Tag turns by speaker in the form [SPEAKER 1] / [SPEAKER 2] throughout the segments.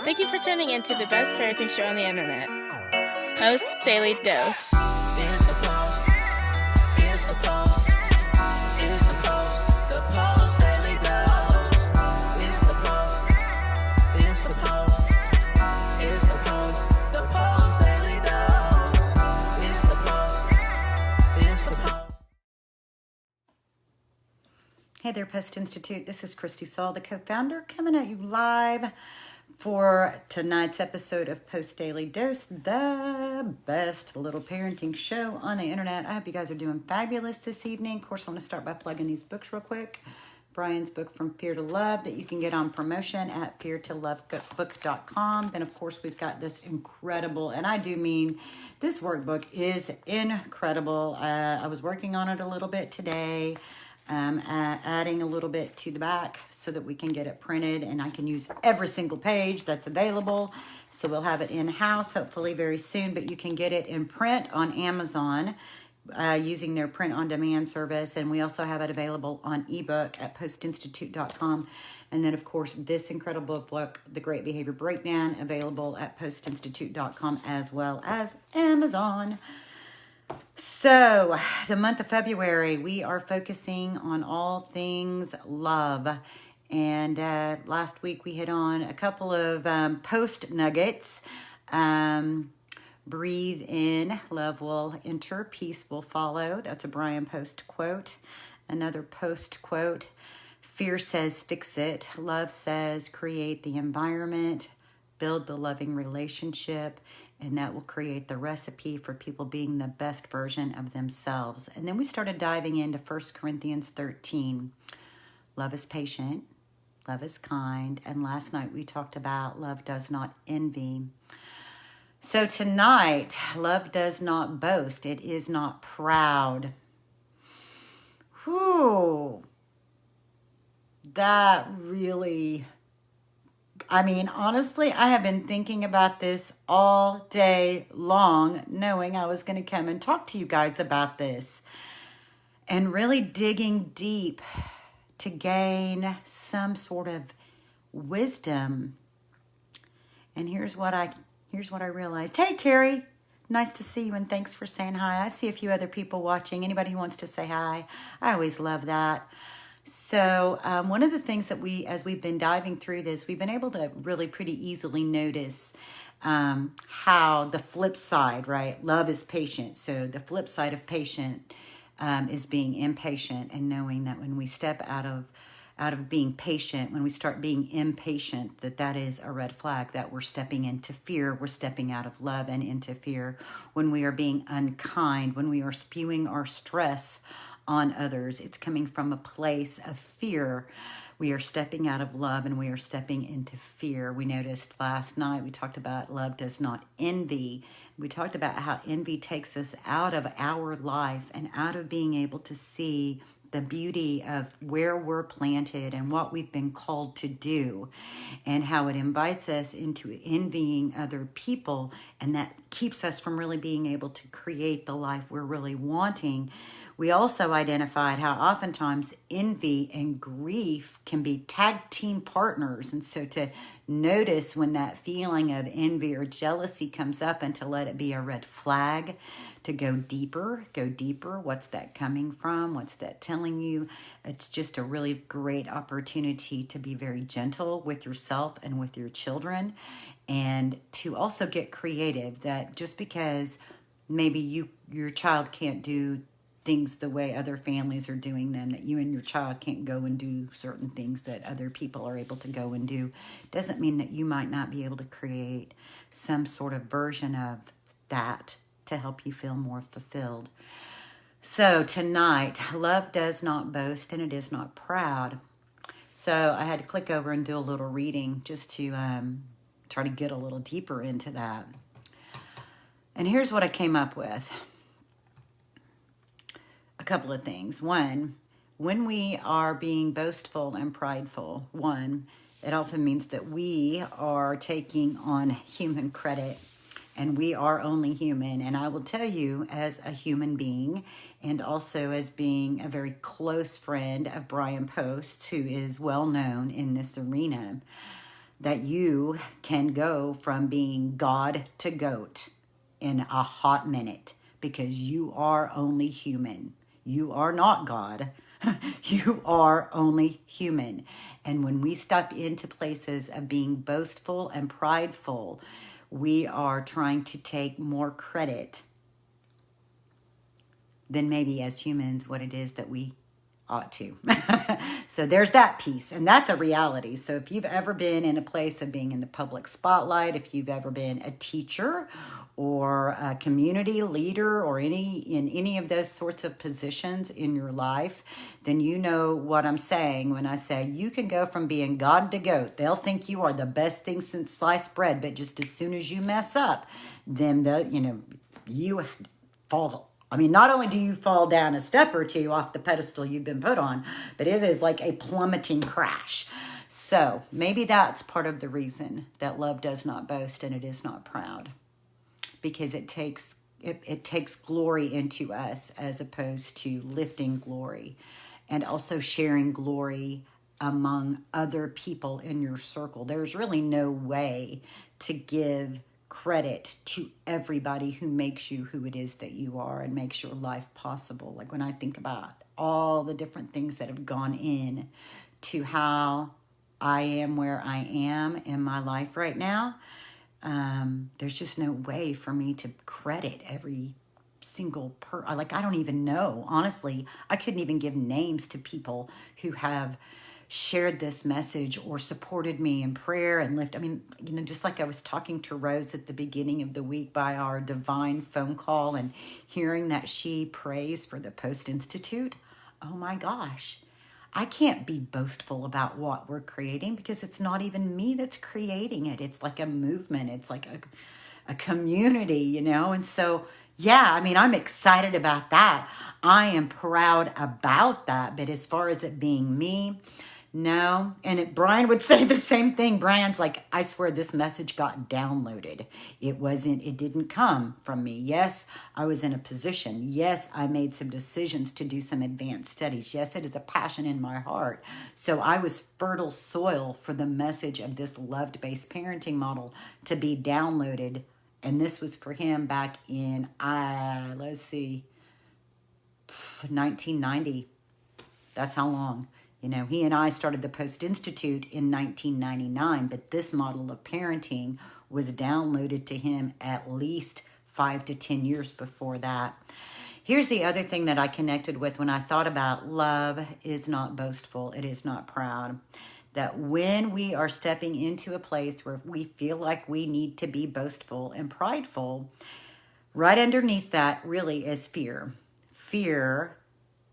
[SPEAKER 1] Thank you for tuning in to the best parenting show on the internet, Post Daily Dose.
[SPEAKER 2] It's the Post. It's the Post. It's the Post. The Post Daily Dose. It's the Post. It's the Post. It's the Post. The Post Daily Dose. It's the Post. It's the Post.
[SPEAKER 3] Hey there, Post+Institute. This is Kristi, Saul, the co-founder, coming at you live for tonight's episode of Post Daily Dose, the best little parenting show on the internet. I hope you guys are doing fabulous this evening. Of course, I want to start by plugging these books real quick. Brian's book, From Fear to Love, that you can get on promotion at feartolovebook.com. Then, of course, we've got this incredible, and I do mean this workbook is incredible. I was working on it a little bit today. Adding a little bit to the back so that we can get it printed and I can use every single page that's available. So we'll have it in-house hopefully very soon, but you can get it in print on Amazon using their print-on-demand service. And we also have it available on ebook at postinstitute.com. And then, of course, this incredible book, The Great Behavior Breakdown, available at postinstitute.com as well as Amazon. So, the month of February, we are focusing on all things love. And last week we hit on a couple of post nuggets. Breathe in, love will enter, peace will follow. That's a Brian+Post quote. Another Post quote. Fear says fix it. Love says create the environment, build the loving relationship. And that will create the recipe for people being the best version of themselves. And then we started diving into 1 Corinthians 13. Love is patient. Love is kind. And last night we talked about love does not envy. So tonight, love does not boast. It is not proud. Whew. That really... honestly, I have been thinking about this all day long, knowing I was going to come and talk to you guys about this and really digging deep to gain some sort of wisdom. And here's what I realized. Hey, Carrie, nice to see you and thanks for saying hi. I see a few other people watching. Anybody who wants to say hi, I always love that. So one of the things that as we've been diving through this, we've been able to really pretty easily notice how the flip side, right? Love is patient. So the flip side of patient is being impatient, and knowing that when we step out of being patient, when we start being impatient, that is a red flag, that we're stepping into fear. We're stepping out of love and into fear. When we are being unkind, when we are spewing our stress on others, it's coming from a place of fear. We are stepping out of love and we are stepping into fear. We noticed last night, we talked about love does not envy. We talked about how envy takes us out of our life and out of being able to see the beauty of where we're planted and what we've been called to do, and how it invites us into envying other people, and that keeps us from really being able to create the life we're really wanting. We also identified how oftentimes envy and grief can be tag team partners. And so to notice when that feeling of envy or jealousy comes up and to let it be a red flag, to go deeper. What's that coming from? What's that telling you? It's just a really great opportunity to be very gentle with yourself and with your children, and to also get creative. That just because maybe your child can't do things the way other families are doing them, that you and your child can't go and do certain things that other people are able to go and do, doesn't mean that you might not be able to create some sort of version of that to help you feel more fulfilled. So tonight, love does not boast and it is not proud. So I had to click over and do a little reading just to try to get a little deeper into that. And here's what I came up with. A couple of things. One, when we are being boastful and prideful, it often means that we are taking on human credit, and we are only human. And I will tell you, as a human being, and also as being a very close friend of Brian+Post, who is well known in this arena, that you can go from being God to goat in a hot minute, because you are only human. You are not God. You are only human. And when we step into places of being boastful and prideful, we are trying to take more credit than maybe as humans what it is that we ought to. So there's that piece, and that's a reality. So if you've ever been in a place of being in the public spotlight, if you've ever been a teacher or a community leader or in any of those sorts of positions in your life, then you know what I'm saying when I say you can go from being God to goat. They'll think you are the best thing since sliced bread, but just as soon as you mess up, then you fall. I mean, not only do you fall down a step or two off the pedestal you've been put on, but it is like a plummeting crash. So maybe that's part of the reason that love does not boast and it is not proud, because it takes glory into us as opposed to lifting glory, and also sharing glory among other people in your circle. There's really no way to give credit to everybody who makes you who it is that you are and makes your life possible. Like when I think about all the different things that have gone in to how I am where I am in my life right now, there's just no way for me to credit every single I don't even know. Honestly, I couldn't even give names to people who have shared this message or supported me in prayer and lift. I mean, just like I was talking to Rose at the beginning of the week by our divine phone call and hearing that she prays for the Post+Institute. Oh my gosh. I can't be boastful about what we're creating because it's not even me that's creating it. It's like a movement. It's like a community, And so, yeah, I mean, I'm excited about that. I am proud about that. But as far as it being me, no. And Brian would say the same thing. Brian's like, I swear this message got downloaded. It didn't come from me. Yes, I was in a position. Yes, I made some decisions to do some advanced studies. Yes, it is a passion in my heart. So I was fertile soil for the message of this love-based parenting model to be downloaded. And this was for him back in, 1990. That's how long. He and I started the Post+Institute in 1999, but this model of parenting was downloaded to him at least 5 to 10 years before that. Here's the other thing that I connected with when I thought about love is not boastful, it is not proud. That when we are stepping into a place where we feel like we need to be boastful and prideful, right underneath that really is fear. Fear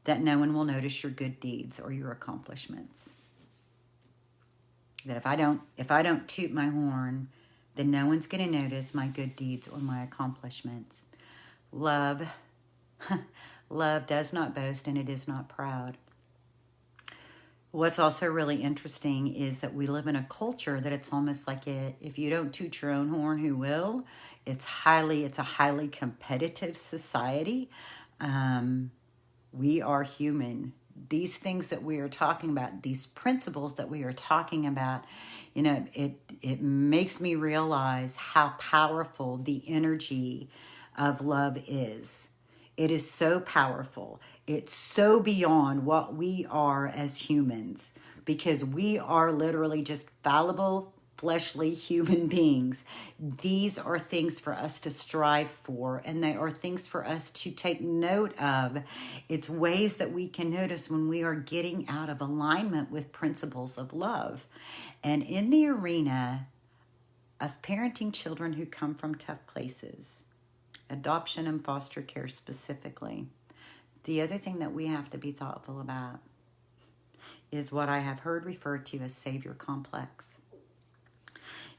[SPEAKER 3] that no one will notice your good deeds or your accomplishments. That if I don't toot my horn, then no one's going to notice my good deeds or my accomplishments. Love does not boast and it is not proud. What's also really interesting is that we live in a culture that it's almost like if you don't toot your own horn, who will? It's a highly competitive society. We are human. These things that we are talking about, these principles that we are talking about, it makes me realize how powerful the energy of love is. It is so powerful. It's so beyond what we are as humans, because we are literally just fallible, fleshly human beings. These are things for us to strive for, and they are things for us to take note of. It's ways that we can notice when we are getting out of alignment with principles of love. And in the arena of parenting children who come from tough places, adoption and foster care specifically, the other thing that we have to be thoughtful about is what I have heard referred to as savior complex.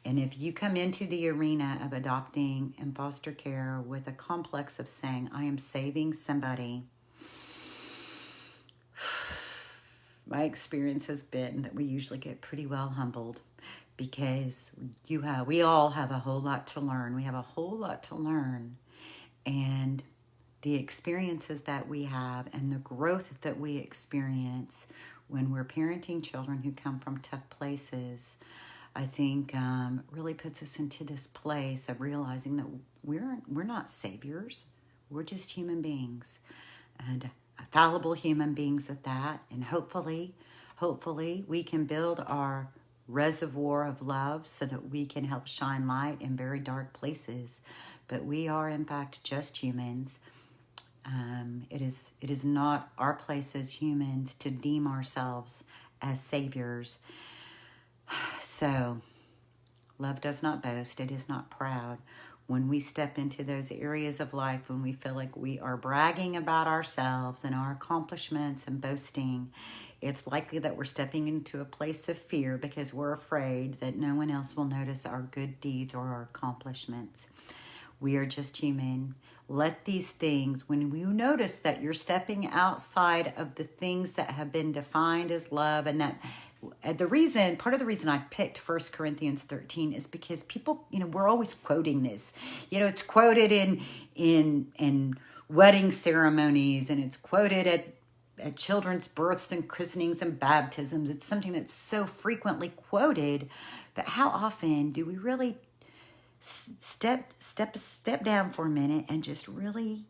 [SPEAKER 3] And if you come into the arena of adopting and foster care with a complex of saying, I am saving somebody, my experience has been that we usually get pretty well humbled, because we all have a whole lot to learn. We have a whole lot to learn. And the experiences that we have and the growth that we experience when we're parenting children who come from tough places, I think really puts us into this place of realizing that we're not saviors. We're just human beings, and fallible human beings at that. And hopefully we can build our reservoir of love so that we can help shine light in very dark places. But we are, in fact, just humans. It is not our place as humans to deem ourselves as saviors. So, love does not boast. It is not proud. When we step into those areas of life, when we feel like we are bragging about ourselves and our accomplishments and boasting, it's likely that we're stepping into a place of fear because we're afraid that no one else will notice our good deeds or our accomplishments. We are just human. Let these things, when you notice that you're stepping outside of the things that have been defined as love, and that part of the reason I picked 1 Corinthians 13 is because people, we're always quoting this. It's quoted in wedding ceremonies, and it's quoted at children's births and christenings and baptisms. It's something that's so frequently quoted, but how often do we really step down for a minute and just really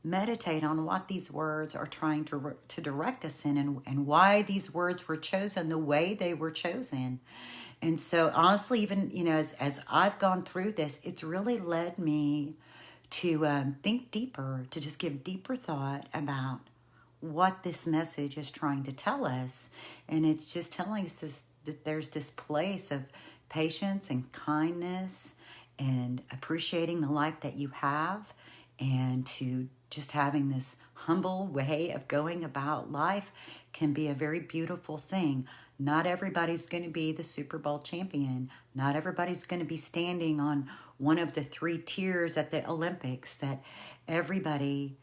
[SPEAKER 3] meditate on what these words are trying to direct us in, and why these words were chosen the way they were chosen? And so honestly, even, as I've gone through this, it's really led me to think deeper, to just give deeper thought about what this message is trying to tell us. And it's just telling us that there's this place of patience and kindness and appreciating the life that you have, and to just having this humble way of going about life can be a very beautiful thing. Not everybody's going to be the Super Bowl champion. Not everybody's going to be standing on one of the 3 tiers at the Olympics. That everybody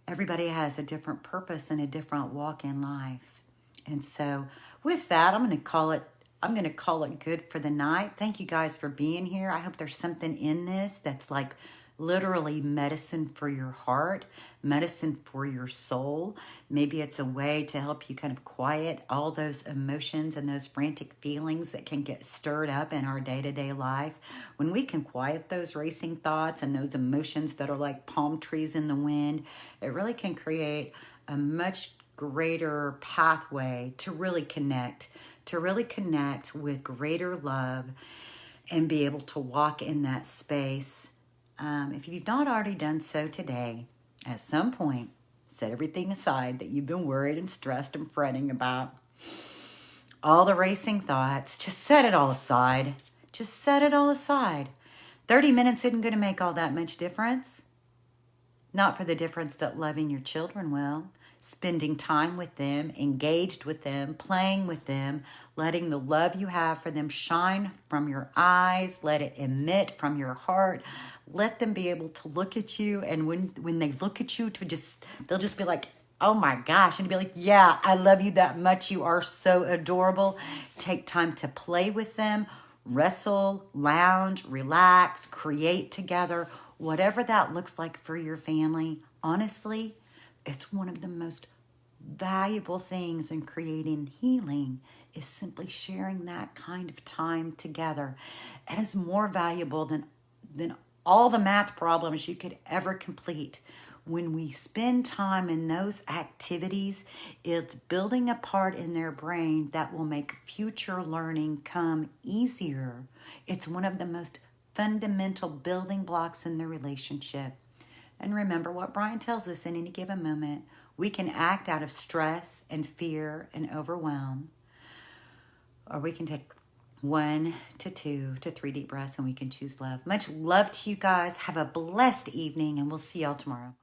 [SPEAKER 3] has a different purpose and a different walk in life. And so with that, I'm going to call it good for the night. Thank you guys for being here. I hope there's something in this that's like literally medicine for your heart, medicine for your soul. Maybe it's a way to help you kind of quiet all those emotions and those frantic feelings that can get stirred up in our day-to-day life. When we can quiet those racing thoughts and those emotions that are like palm trees in the wind, it really can create a much greater pathway to really connect with greater love and be able to walk in that space. If you've not already done so today, at some point, set everything aside that you've been worried and stressed and fretting about. All the racing thoughts, just set it all aside. Just set it all aside. 30 minutes isn't going to make all that much difference. Not for the difference that loving your children will. Spending time with them, engaged with them, playing with them, letting the love you have for them shine from your eyes, let it emit from your heart. Let them be able to look at you, and when they look at you, they'll just be like, oh my gosh, and be like, yeah, I love you that much. You are so adorable. Take time to play with them, wrestle, lounge, relax, create together, whatever that looks like for your family. Honestly, it's one of the most valuable things in creating healing is simply sharing that kind of time together. It is more valuable than all the math problems you could ever complete. When we spend time in those activities, it's building a part in their brain that will make future learning come easier. It's one of the most fundamental building blocks in the relationship. And remember what Brian tells us: in any given moment, we can act out of stress and fear and overwhelm, or we can take 1 to 2 to 3 deep breaths and we can choose love. Much love to you guys. Have a blessed evening, and we'll see y'all tomorrow.